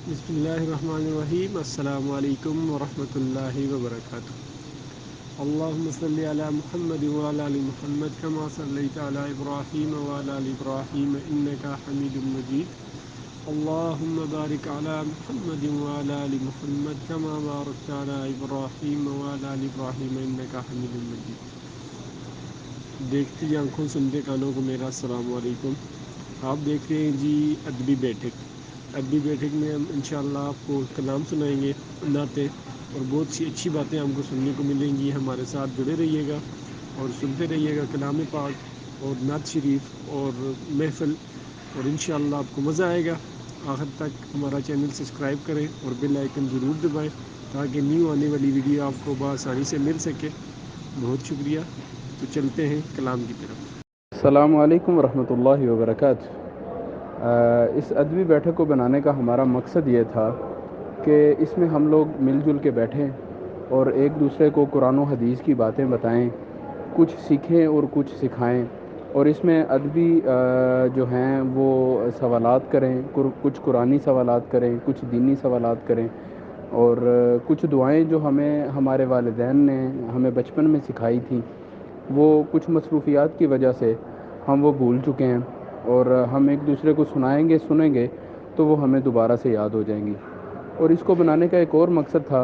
बिस्मिल्लाहिर्रहमानिर्रहीम। अस्सलामु अलैकुम वरहमतुल्लाहि वबरकातुहू। अल्लाहुम्मा सल्लि अला मुहम्मद व अला आलि मुहम्मद कमा सल्लैता अला इब्राहीम व अला आलि इब्राहीम इन्नका हमीदुम मजीद। अल्लाहुम्मा बारिक अला मुहम्मद व अला आलि मुहम्मद कमा बारकता अला इब्राहीम व अला आलि इब्राहीम इन्नका हमीदुम मजीद। देखती आंखों सुनते कानों को मेरा अस्सलामु अलैकुम। आप देख रहे हैं जी अदबी बैठक। अदबी बैठक में हम इंशाअल्लाह आपको कलाम सुनाएंगे, नाते और बहुत सी अच्छी बातें हमको सुनने को मिलेंगी। हमारे साथ जुड़े रहिएगा और सुनते रहिएगा कलाम पाक और नात शरीफ और महफ़िल, और इंशाअल्लाह आपको मज़ा आएगा। आखिर तक हमारा चैनल सब्सक्राइब करें और बेल आइकन ज़रूर दबाएं ताकि न्यू आने वाली वीडियो आपको बआसानी से मिल सके। बहुत शुक्रिया। तो चलते हैं कलाम की तरफ। अस्सलामु अलैकुम वरहमतुल्लाहि वबरकातुहू। इस अदबी बैठक को बनाने का हमारा मकसद ये था कि इसमें हम लोग मिलजुल के बैठें और एक दूसरे को कुरान और हदीस की बातें बताएं, कुछ सीखें और कुछ सिखाएं। और इसमें अदबी जो हैं वो सवालात करें, कुछ कुरानी सवालात करें, कुछ दीनी सवालात करें, और कुछ दुआएं जो हमें हमारे वालिदैन ने हमें बचपन में सिखाई थी, वो कुछ मसरूफ़ियात की वजह से हम वो भूल चुके हैं, और हम एक दूसरे को सुनेंगे तो वो हमें दोबारा से याद हो जाएंगी। और इसको बनाने का एक और मकसद था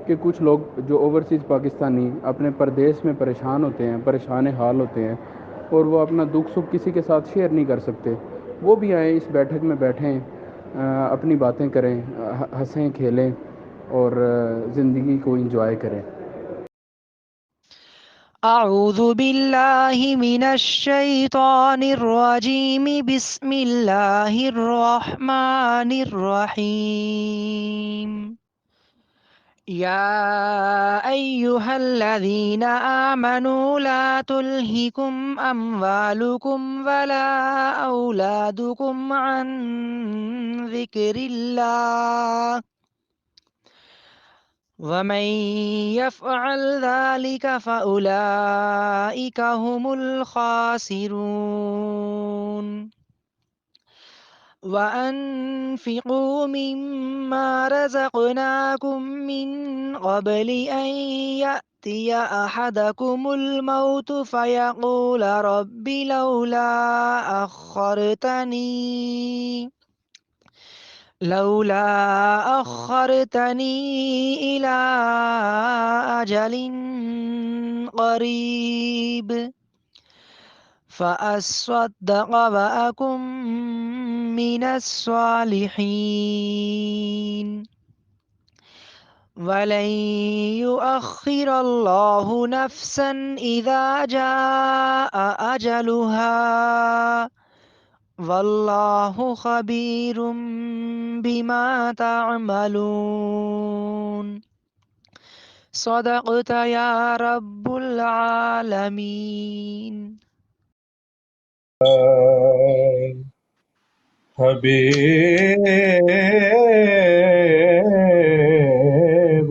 कि कुछ लोग जो ओवरसीज़ पाकिस्तानी अपने परदेश में परेशान होते हैं, परेशान हाल होते हैं, और वो अपना दुख सुख किसी के साथ शेयर नहीं कर सकते, वो भी आएँ, इस बैठक में बैठें, अपनी बातें करें, हंसें खेलें और ज़िंदगी को एंजॉय करें। أعوذ بالله من الشيطان الرجيم بسم الله الرحمن الرحيم. يا أيها الذين آمنوا لا تلهكم أموالكم ولا أولادكم عن ذكر الله ومن يفعل ذلك فأولئك هم الخاسرون. وأنفقوا مما رزقناكم من قبل أن يأتي أحدكم الموت فيقول رب لولا أخرتني إلى أجل قريب فأصدق وأكن من الصالحين ولن يؤخر الله نفسا إذا جاء أجلها والله خبير بما تعملون. صدقت يا رب العالمين. हबीब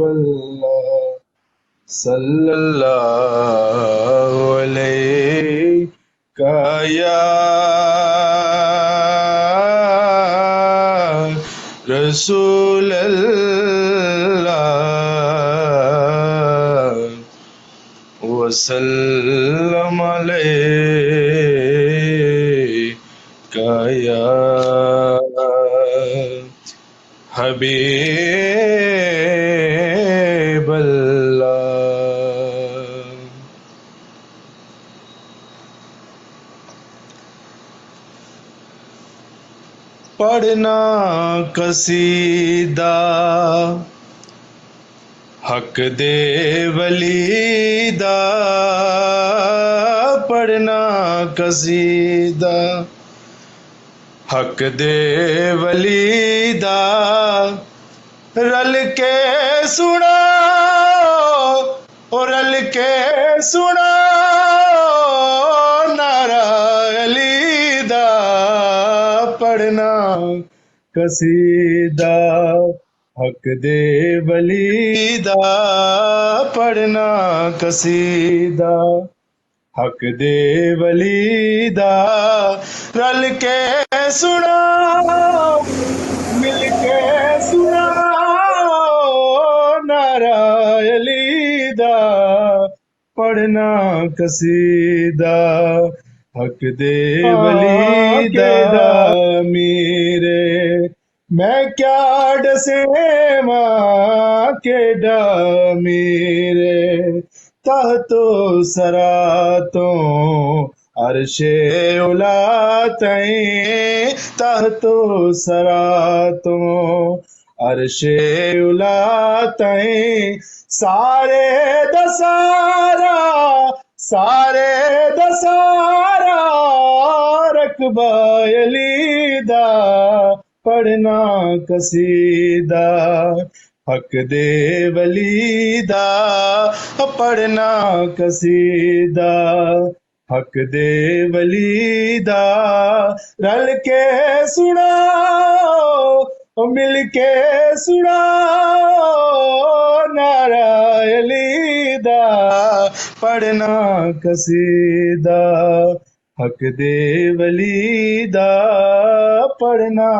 अल्लाह सल्लल्लाहु अलैका या रसूल अल्लाह वसल्लम अलैका या हबीब अल्लाह। पढ़ना कसीदा हक दे वलीदा, पढ़ना कसीदा हक दे वलीदा, रल के सुना और रल के सुना नारा अलीदा। पढ़ना कसीदा हक दे वलीदा, पढ़ना कसीदा हक दे वलीदा, रल के सुना मिल के सुना नारायली दा पढ़ना कसीदा हक दे वली दा मीरे मैं क्या डसे मां केडा मीरे तह तो सरा तो अरशे उला तई तह तो सरा तो अरशे उला तई सारे दसारा रकबा यलीदा पढ़ना कसीदा हक दे वलीदा पढ़ना कसीदा हक दे वलीदा रल के सुनाओ मिल के सुनाओ नारायली दा पढ़ना कसीदा हक दे वलीदा पढ़ना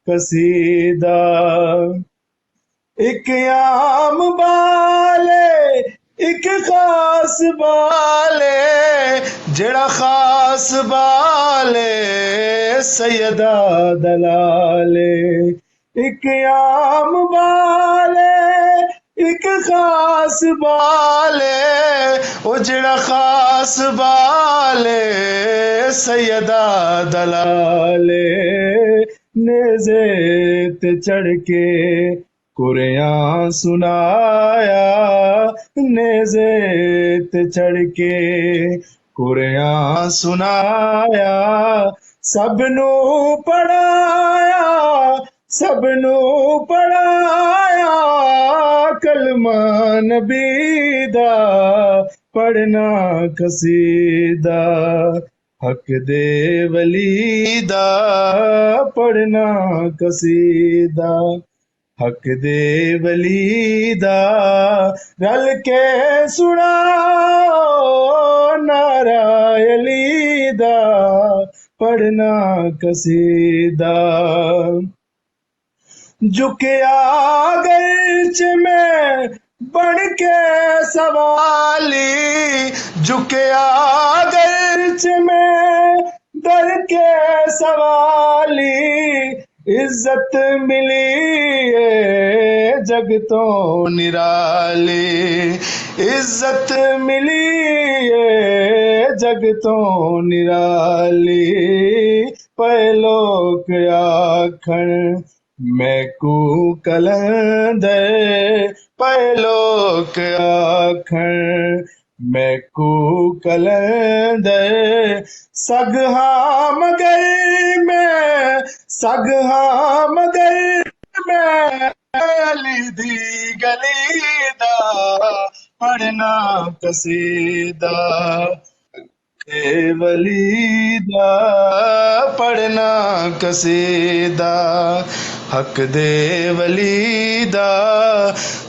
कसीदा एक आम बाले एक खास बाले जड़ा खास बाले सैयदा दलाले एक आम बाले एक खास बाले ओ जड़ा खास बाले सैयदा दलाले नेज़े ते चढ़ के कुरियां सुनाया नेज़े ते चढ़ के कुरियां सुनाया सबनू पढ़ाया कलमा नबी दा पढ़ना कसीदा हक दे वलीदा पढ़ना कसीदा हक दे वलीदा रल के सुनाओ नारायली दा पढ़ना कसीदा झुकिया गर्च में बन के सवाली झुकिया गर्च में डर के सवाली इज्जत मिली है जग तो निराली इज्जत मिली है जग तो निराली पहलोक आखण मैं कू कलंदर पहलोक आखण मैं कू कलंदर सगहा मगर मैं अली दी गली दा पढ़ना कसीदा ए वलीदा पढ़ना कसीदा हक दे वलीदा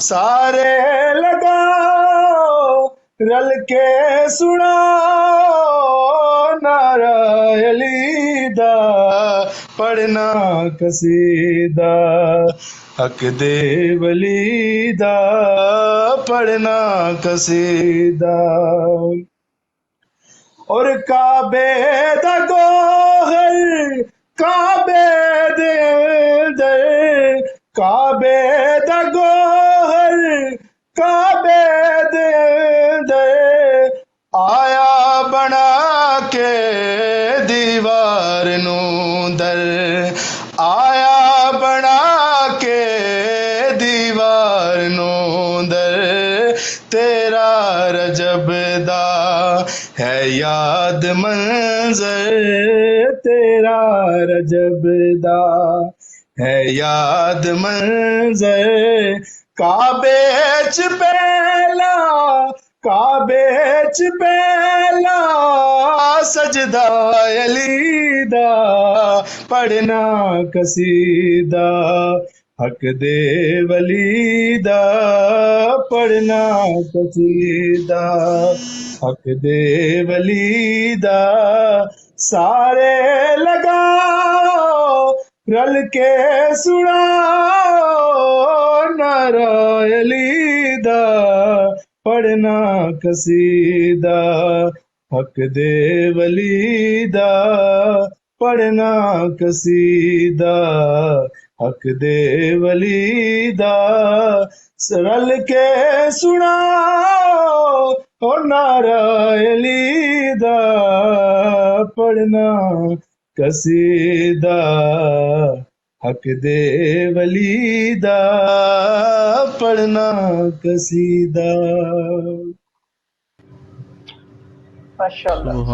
सारे लगाओ रल के सुनाओ नारायली दा पढ़ना कसीदा हक दे वलीदा पढ़ना कसीदा और काबे दा गोहर काबे दे दर काबे दा गोहर काबे दे दर आया बना के दीवार नू दर आया बना के दीवार नू दर तेरा रजब दा है याद मंजर तेरा रजब दा है याद मंजर काबे च पहला सजदा अली दा पढ़ना कसीदा हक दे वलीदा पढ़ना कसीदा हक दे वलीदा सारे लगाओ रल के सुनाओ नारायली पढ़ना कसीदा हक दे वलीदा पढ़ना कसीदा हक दे वलीदा सरल के सुनाओ और नारा अलीदा पढ़ना कसीदा हक दे वलीदा पढ़ना कसीदा। माशाल्लाह।